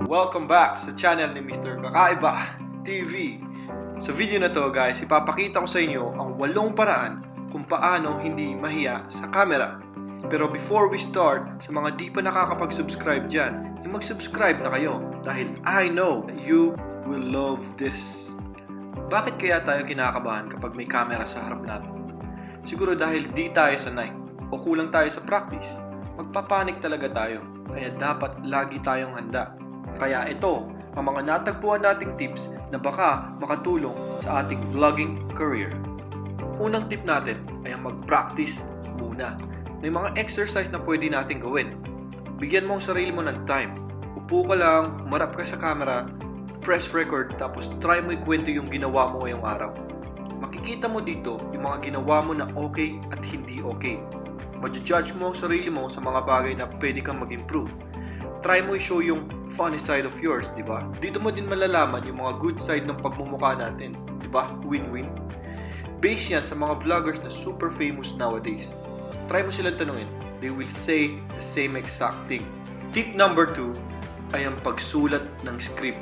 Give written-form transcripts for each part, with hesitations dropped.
Welcome back sa channel ni Mr. Kakaiba TV. Sa video na to guys, ipapakita ko sa inyo ang 8 paraan kung paano hindi mahiya sa camera. Pero before we start, sa mga di pa nakakapag-subscribe dyan, mag-subscribe na kayo dahil I know that you will love this. Bakit kaya tayo kinakabahan kapag may camera sa harap natin? Siguro dahil di tayo sanay o kulang tayo sa practice. Magpapanik talaga tayo, kaya dapat lagi tayong handa. Kaya ito ang mga natagpuan nating tips na baka makatulong sa ating vlogging career. Unang tip natin ay ang mag-practice muna. May mga exercise na pwede natin gawin. Bigyan mo ang sarili mo ng time. Upo ka lang, humarap ka sa camera, press record, tapos try mo ikwento yung ginawa mo ngayong araw. Makikita mo dito yung mga ginawa mo na okay at hindi okay. Mag-judge mo ang sarili mo sa mga bagay na pwede kang mag-improve. Try mo i-show yung funny side of yours, di ba? Dito mo din malalaman yung mga good side ng pagmumukha natin, di ba? Win-win. Base yan sa mga vloggers na super famous nowadays. Try mo silang tanungin. They will say the same exact thing. Tip number 2 ay ang pagsulat ng script.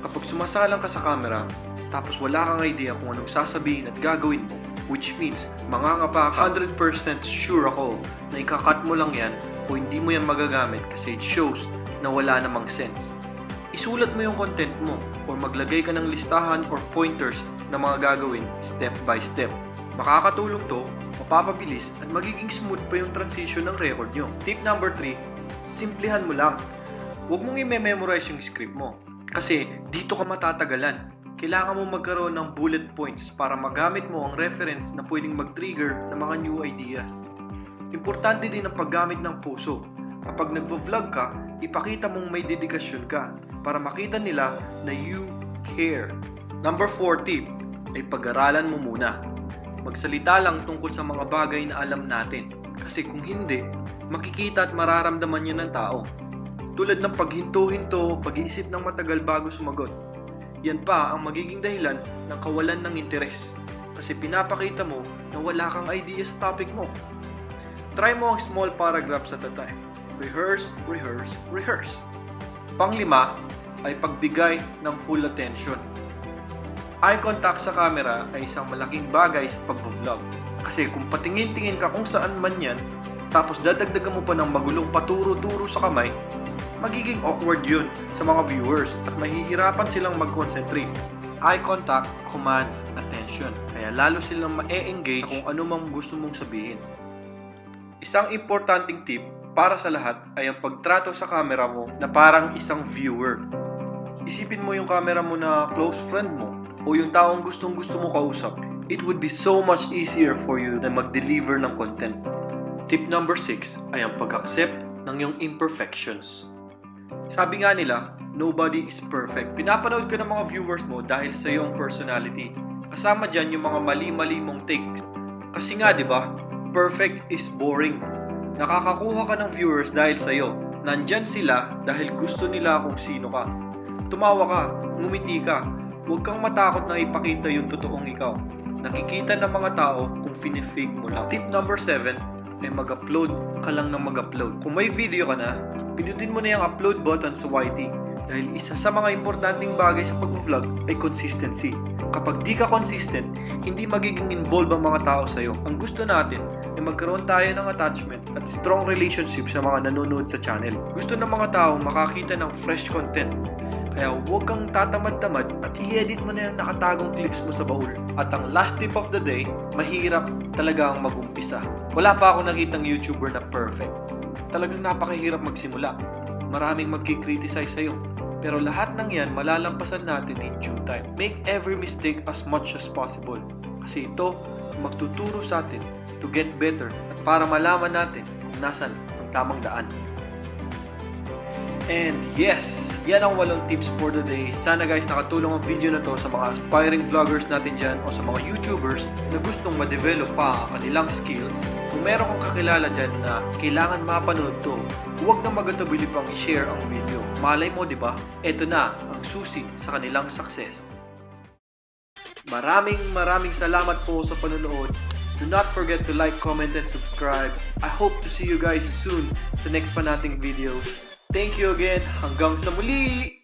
Kapag sumasalang ka sa camera, tapos wala kang idea kung anong sasabihin at gagawin mo, which means mangangapa ka 100% sure ako na ikakat mo lang yan o hindi mo yan magagamit kasi it shows na wala namang sense. Isulat mo yung content mo o maglagay ka ng listahan or pointers na mga gagawin step by step. Makakatulong to, mapapabilis at magiging smooth pa yung transition ng record nyo. Tip number 3, simplihan mo lang. Huwag mong i-memorize yung script mo kasi dito ka matatagalan. Kailangan mo magkaroon ng bullet points para magamit mo ang reference na pwedeng mag-trigger ng mga new ideas. Importante din ang paggamit ng puso. Kapag nagvo-vlog ka, ipakita mong may dedikasyon ka para makita nila na you care. Number 4 tip ay pag-aralan mo muna. Magsalita lang tungkol sa mga bagay na alam natin. Kasi kung hindi, makikita at mararamdaman yan ng tao. Tulad ng paghinto-hinto, pag-iisip ng matagal bago sumagot. Yan pa ang magiging dahilan ng kawalan ng interes. Kasi pinapakita mo na wala kang idea sa topic mo. Try mo ang small paragraphs at a time. Rehearse, rehearse, rehearse. Panglima ay pagbigay ng full attention. Eye contact sa camera ay isang malaking bagay sa pag-vlog. Kasi kung patingin-tingin ka kung saan man yan, tapos dadagdagan mo pa ng magulong paturo-turo sa kamay, magiging awkward yun sa mga viewers at mahihirapan silang mag-concentrate. Eye contact commands attention, kaya lalo silang ma-engage sa kung ano mang gusto mong sabihin. Isang importanteng tip para sa lahat ay ang pagtrato sa camera mo na parang isang viewer. Isipin mo yung camera mo na close friend mo o yung taong gustong-gusto mo kausap. It would be so much easier for you na mag-deliver ng content. Tip number 6 ay ang pag-accept ng iyong imperfections. Sabi nga nila, nobody is perfect. Pinapanood ka ng mga viewers mo dahil sa iyong personality. Kasama dyan yung mga mali-mali mong takes. Kasi nga, di ba? Perfect is boring. Nakakakuha ka ng viewers dahil sa'yo. Nandyan sila dahil gusto nila kung sino ka. Tumawa ka, ngumiti ka. Huwag kang matakot na ipakita yung totoong ikaw. Nakikita ng mga tao kung fini-fake mo lang. Tip number 7 ay mag-upload ka lang ng mag-upload. Kung may video ka na, pindutin mo na yung upload button sa YT. Dahil isa sa mga importanteng bagay sa pag-vlog ay consistency. Kapag di ka consistent, hindi magiging involved ang mga tao sa'yo. Ang gusto natin ay magkaroon tayo ng attachment at strong relationship sa mga nanonood sa channel. Gusto ng mga tao makakita ng fresh content. Kaya huwag kang tatamad-tamad at i-edit mo na yung nakatagong clips mo sa baul. At ang last tip of the day, mahirap talaga ang mag-umpisa. Wala pa akong nakitang YouTuber na perfect. Talagang napakahirap magsimula. Maraming magkikriticize sa'yo. Pero lahat ng yan malalampasan natin in due time. Make every mistake as much as possible. Kasi ito magtuturo sa atin to get better at para malaman natin kung nasan ang tamang daan. And yes, yan ang 8 tips for the day. Sana guys nakatulong ang video na to sa mga aspiring vloggers natin dyan o sa mga YouTubers na gustong ma-develop pa ang kanilang skills. Kung meron kang kakilala dyan na kailangan mapanood to, huwag na magatubili pang i-share ang video. Malay mo, di ba? Ito na ang susi sa kanilang success. Maraming salamat po sa panonood. Do not forget to like, comment, and subscribe. I hope to see you guys soon sa next pa nating videos. Thank you again. Hanggang sa muli!